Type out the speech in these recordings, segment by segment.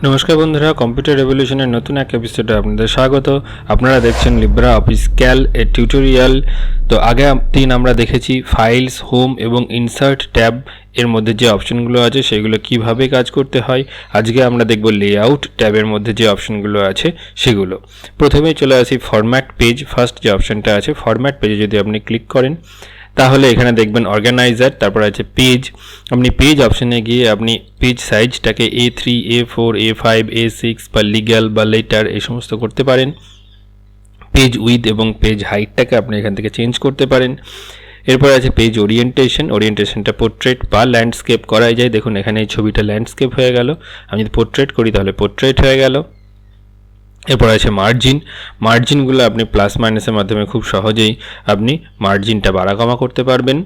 नमस्कार बंधुरा कम्पिউটার रेवोल्यूशনের नतून एक एपिसोडे आपनादेर स्वागत। आपनारा देखছেন LibreOffice Calc ए টিউটোরিয়াল। तो आगे दिन আমরা দেখেছি ফাইলস, হোম এবং ইনসার্ট ট্যাব এর মধ্যে যে অপশনগুলো আছে সেগুলো কিভাবে কাজ করতে হয়। আজকে আমরা দেখব লেআউট ট্যাবের মধ্যে যে অপশনগুলো আছে সেগুলো। প্রথমেই চলে আসি ফরম্যাট পেজ। ফার্স্ট যে অপশনটা আছে ফরম্যাট পেজে যদি আপনি ক্লিক করেন তাহলে এখানে দেখবেন অর্গানাইজার, তারপর আছে পেজ। আপনি পেজ অপশনে গিয়ে আপনি page সাইজটাকে A3, A4, A5, A6 বা লিগ্যাল বা লেটার এই সমস্ত করতে পারেন। পেজ উইথ এবং পেজ হাইটটাকে আপনি এখান থেকে চেঞ্জ করতে পারেন। এরপর আছে পেজ ওরিয়েন্টেশনটা পোর্ট্রেট বা ল্যান্ডস্কেপ করাই যায়। দেখুন এখানে এই ছবিটা ল্যান্ডস্কেপ হয়ে গেল। আমি যদি পোর্ট্রেট করি তাহলে পোর্ট্রেট হয়ে গেল। এরপর আছে মার্জিনগুলো আপনি প্লাস মাইনাসের মাধ্যমে খুব সহজেই আপনি মার্জিনটা বাড়া কমা করতে পারবেন।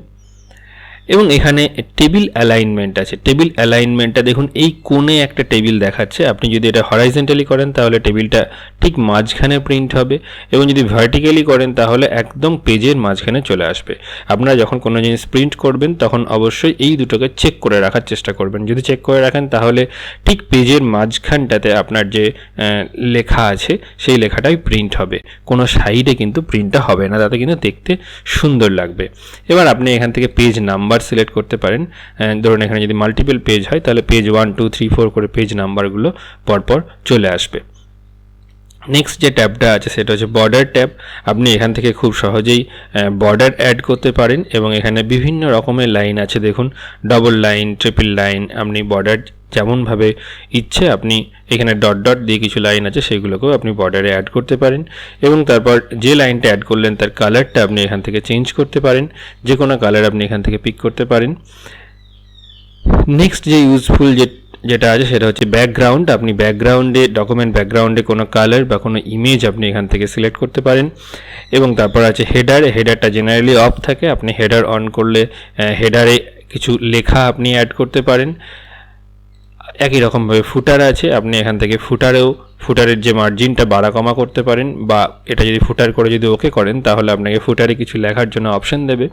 এবং এখানে টেবিল অ্যালাইনমেন্ট আছে। টেবিল অ্যালাইনমেন্টটা দেখুন এই কোণে একটা টেবিল দেখাচ্ছে। আপনি যদি এটা হরাইজন্টালি করেন তাহলে টেবিলটা ঠিক মাঝখানে প্রিন্ট হবে, এবং যদি ভার্টিক্যালি করেন তাহলে একদম পেজের মাঝখানে চলে আসবে। আপনারা যখন কোনো জিনিস প্রিন্ট করবেন তখন অবশ্যই এই দুটোকে চেক করে রাখার চেষ্টা করবেন। যদি চেক করে রাখেন তাহলে ঠিক পেজের মাঝখানটাতে আপনার যে লেখা আছে সেই লেখাটাই প্রিন্ট হবে, কোনো সাইডে কিন্তু প্রিন্টটা হবে না, তাতে কিন্তু দেখতে সুন্দর লাগবে। এবার আপনি এখান থেকে পেজ নাম্বার সিলেক্ট করতে পারেন। ধরুন এখানে যদি মাল্টিপল পেজ হয় তাহলে পেজ 1, 2, 3, 4 করে পেজ নাম্বারগুলো পরপর চলে আসবে। নেক্সট যে ট্যাবটা আছে সেটা হচ্ছে বর্ডার ট্যাব। আপনি এখান থেকে খুব সহজেই বর্ডার অ্যাড করতে পারেন, এবং এখানে বিভিন্ন রকমের লাইন আছে। দেখুন ডবল লাইন, ট্রিপল লাইন, আপনি বর্ডার যেমনভাবে ইচ্ছে আপনি এখানে ডট ডট দিয়ে কিছু লাইন আছে সেগুলোকেও আপনি বর্ডারে অ্যাড করতে পারেন। এবং তারপর যে লাইনটা অ্যাড করলেন তার কালারটা আপনি এখান থেকে চেঞ্জ করতে পারেন, যে কোনো কালার আপনি এখান থেকে পিক করতে পারেন। নেক্সট যে ইউজফুল যেটা আছে সেটা হচ্ছে ব্যাকগ্রাউন্ড। আপনি ডকুমেন্ট ব্যাকগ্রাউন্ডে কোনো কালার বা কোনো ইমেজ আপনি এখান থেকে সিলেক্ট করতে পারেন। এবং তারপর আছে হেডারটা জেনারেলি অফ থাকে। আপনি হেডার অন করলে হেডারে কিছু লেখা আপনি অ্যাড করতে পারেন। একই রকমভাবে ফুটার আছে। আপনি এখান থেকে ফুটারের যে মার্জিনটা বাড়া কমা করতে পারেন, বা এটা যদি ফুটার করে যদি ওকে করেন তাহলে আপনাকে ফুটারে কিছু লেখার জন্য অপশন দেবে,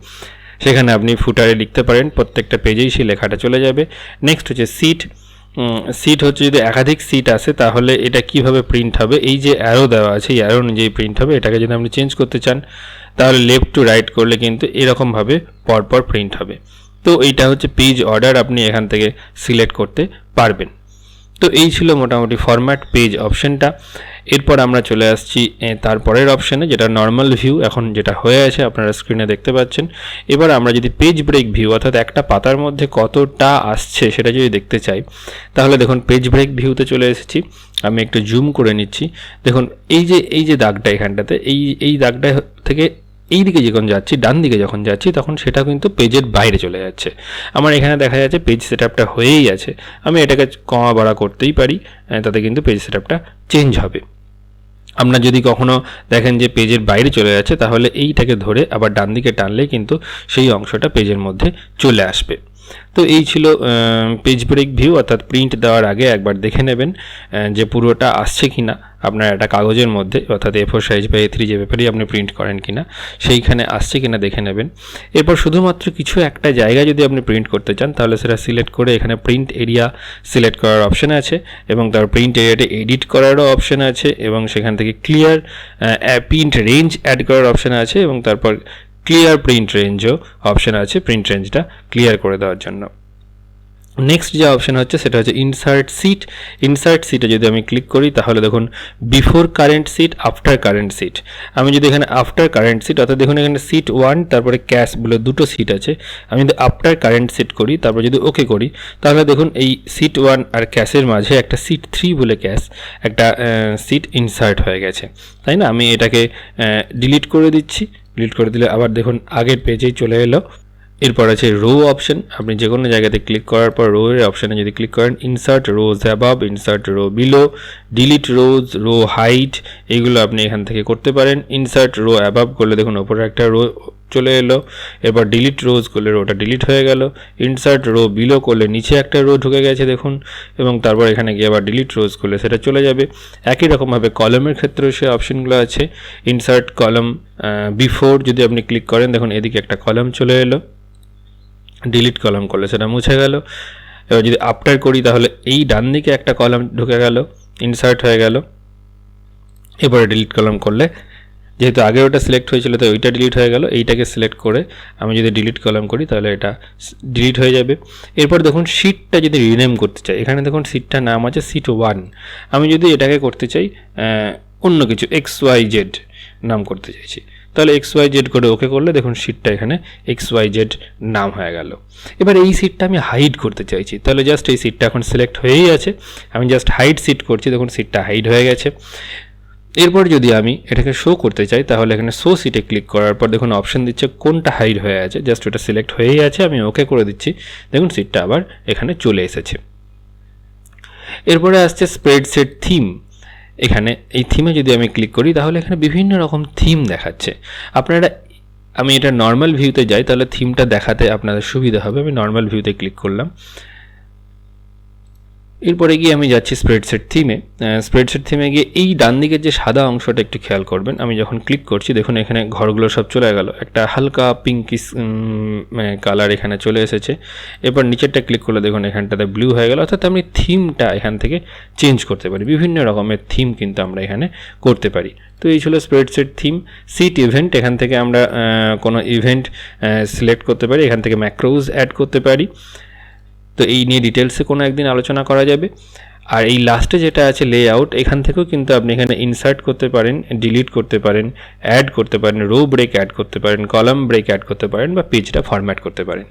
সেখানে আপনি ফুটারে লিখতে পারেন, প্রত্যেকটা পেজেই সেই লেখাটা চলে যাবে। নেক্সট হচ্ছে সিট হচ্ছে যদি একাধিক সিট আসে তাহলে এটা কিভাবে প্রিন্ট হবে। এই যে অ্যারো দেওয়া আছে এই অ্যারো অনুযায়ী প্রিন্ট হবে। এটাকে যদি আপনি চেঞ্জ করতে চান তাহলে লেফট টু রাইট করলে কিন্তু এরকমভাবে পরপর প্রিন্ট হবে। তো এইটা হচ্ছে পেজ অর্ডার, আপনি এখান থেকে সিলেক্ট করতে পারবেন। তো এই ছিল মোটামুটি ফরম্যাট পেজ অপশনটা। এরপর আমরা চলে আসছি তারপরের অপশানে, যেটা নর্মাল ভিউ এখন যেটা হয়ে আছে আপনারা স্ক্রিনে দেখতে পাচ্ছেন। এবার আমরা যদি পেজ ব্রেক ভিউ অর্থাৎ একটা পাতার মধ্যে কতটা আসছে সেটা যদি দেখতে চাই তাহলে দেখুন পেজ ব্রেক ভিউতে চলে এসেছি। আমি একটু জুম করে নিচ্ছি। দেখুন এই যে দাগটা এখানটাতে এই দাগটা থেকে এই দিকে যখন যাচ্ছি, ডান দিকে যখন যাচ্ছি তখন সেটা কিন্তু পেজের বাইরে চলে যাচ্ছে। আমার এখানে দেখা যাচ্ছে পেজ সেটআপটা হয়েই আছে। আমি এটাকে কমা বাড়া করতেই পারি, তাতে কিন্তু পেজ সেটআপটা চেঞ্জ হবে। আপনার যদি কখনো দেখেন যে পেজের বাইরে চলে যাচ্ছে তাহলে এইটাকে ধরে আবার ডান দিকে টানলে কিন্তু সেই অংশটা পেজের মধ্যে চলে আসবে। তো এই ছিল পেজ ব্রেক ভিউ, অর্থাৎ প্রিন্ট দেওয়ার আগে একবার দেখে নেবেন যে পুরোটা আসছে কিনা আপনার একটা কাগজের মধ্যে, অর্থাৎ A4 সাইজ বা A3 যে পেপারেই আপনি প্রিন্ট করেন কিনা সেইখানে আসছে কিনা দেখে নেবেন। এরপর শুধুমাত্র কিছু একটা জায়গা যদি আপনি প্রিন্ট করতে চান তাহলে সেটা সিলেক্ট করে এখানে প্রিন্ট এরিয়া সিলেক্ট করার অপশান আছে, এবং তার প্রিন্ট এরিয়াটা এডিট করারও অপশান আছে, এবং সেখান থেকে ক্লিয়ার প্রিন্ট রেঞ্জ অ্যাড করার অপশান আছে, এবং তারপর ক্লিয়ার প্রিন্ট রেঞ্জও অপশান আছে প্রিন্ট রেঞ্জটা ক্লিয়ার করে দেওয়ার জন্য। নেক্সট যে অপশান হচ্ছে সেটা হচ্ছে ইনসার্ট সিটে যদি আমি ক্লিক করি তাহলে দেখুন before current sheet, after current sheet. আমি যদি এখানে আফটার কারেন্ট সিট অর্থাৎ দেখুন এখানে সিট 1 তারপরে ক্যাশ বলে দুটো সিট আছে। আমি যদি আফটার কারেন্ট সিট করি তারপর যদি ওকে করি তাহলে দেখুন এই সিট 1 আর ক্যাশের মাঝে একটা সিট 3 বলে ক্যাশ একটা সিট ইনসার্ট হয়ে গেছে, তাই না? আমি এটাকে ডিলিট করে দিচ্ছি। ডিলিট করে দিলে আবার দেখুন আগের পেজেই চলে এলো। এরপর আছে রো অপশন। আপনি যে কোনো জায়গাতে ক্লিক করার পর রো এর অপশানে যদি ক্লিক করেন insert rows above, insert row below, delete rows, row height, এইগুলো আপনি এখান থেকে করতে পারেন। ইনসার্ট রো অ্যাবাভ করলে দেখুন ওপরে একটা রো চলে এলো। এরপর ডিলিট রোজ করলে রোটা ডিলিট হয়ে গেল। ইনসার্ট রো বিলো করলে নিচে একটা রো ঢুকে গেছে দেখুন, এবং তারপর এখানে গিয়ে আবার ডিলিট রোজ করলে সেটা চলে যাবে। একই রকমভাবে কলমের ক্ষেত্রেও সে অপশনগুলো আছে। ইনসার্ট কলম বিফোর যদি আপনি ক্লিক করেন দেখুন এদিকে একটা কলম চলে এলো, ডিলিট কলম করলে সেটা মুছে গেল। এবার যদি আফটার করি তাহলে এই ডান দিকে একটা কলাম ঢুকে গেল, ইনসার্ট হয়ে গেল। এবারে ডিলিট কলাম করলে, যেহেতু আগে ওটা সিলেক্ট হয়েছিল তো ওইটা ডিলিট হয়ে গেল, এইটাকে সিলেক্ট করে আমি যদি ডিলিট কলাম করি তাহলে এটা ডিলিট হয়ে যাবে। এরপর দেখুন শিটটা যদি রিনেম করতে চাই, এখানে দেখুন শিটটার নাম আছে শিট 1। আমি যদি এটাকে করতে চাই অন্য কিছু XYZ নাম করতে চাইছি, তাহলে XYZ করে ওকে করলে দেখুন শিটটা এখানে XYZ নাম হয়ে গেল। এবার এই শিটটা আমি হাইড করতে চাইছি, তাহলে জাস্ট এই শিটটা এখন সিলেক্ট হয়েই আছে, আমি জাস্ট হাইড শিট করছি, দেখুন শিটটা হাইড হয়ে গেছে। এরপর যদি আমি এটাকে শো করতে চাই তাহলে এখানে শো শিটে ক্লিক করার পর দেখুন অপশন দিচ্ছে কোনটা হাইড হয়ে আছে, জাস্ট ওটা সিলেক্ট হয়েই আছে, আমি ওকে করে দিচ্ছি, দেখুন শিটটা আবার এখানে চলে এসেছে। এরপরে আসছে স্প্রেডশিট থিম। এখানে এই থিমে যদি আমি ক্লিক করি তাহলে এখানে বিভিন্ন রকম থিম দেখাচ্ছে। আপনারা, আমি এটা নর্মাল ভিউতে যাই তাহলে থিমটা দেখাতে আপনাদের সুবিধা হবে, আমি নর্মাল ভিউতে ক্লিক করলাম। এরপরে গিয়ে আমি যাচ্ছি স্প্রেডশিট থিমে। স্প্রেডশিট থিমে গিয়ে এই ডান দিকের যে সাদা অংশটা একটু খেয়াল করবেন, আমি যখন ক্লিক করছি দেখুন এখানে ঘরগুলো সব চলে গেল, একটা হালকা পিঙ্কিশ কালার এখানে চলে এসেছে। এরপর নিচেরটা ক্লিক করলে দেখুন এখানটাতে ব্লু হয়ে গেল, অর্থাৎ আমি থিমটা এখান থেকে চেঞ্জ করতে পারি, বিভিন্ন রকমের থিম কিন্তু আমরা এখানে করতে পারি। তো এই ছিল স্প্রেডশিট থিম। সিট ইভেন্ট, এখান থেকে আমরা কোনো ইভেন্ট সিলেক্ট করতে পারি, এখান থেকে ম্যাক্রোজ অ্যাড করতে পারি। তো এই নিয়ে ডিটেলসে কোনো একদিন আলোচনা করা যাবে। আর এই লাস্টে যেটা আছে লেআউট, এখান থেকেও কিন্তু আপনি এখানে ইনসার্ট করতে পারেন, ডিলিট করতে পারেন, অ্যাড করতে পারেন, রো ব্রেক অ্যাড করতে পারেন, কলাম ব্রেক অ্যাড করতে পারেন, বা পেজটা ফরম্যাট করতে পারেন।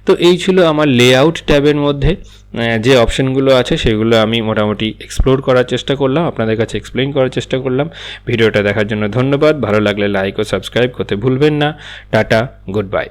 তো এই ছিল আমার লেআউট ট্যাবের মধ্যে যে অপশনগুলো আছে সেগুলো আমি মোটামুটি এক্সপ্লোর করার চেষ্টা করলাম, আপনাদের কাছে এক্সপ্লেইন করার চেষ্টা করলাম। ভিডিওটা দেখার জন্য ধন্যবাদ। ভালো লাগলে লাইক ও সাবস্ক্রাইব করতে ভুলবেন না। Tata, good bye.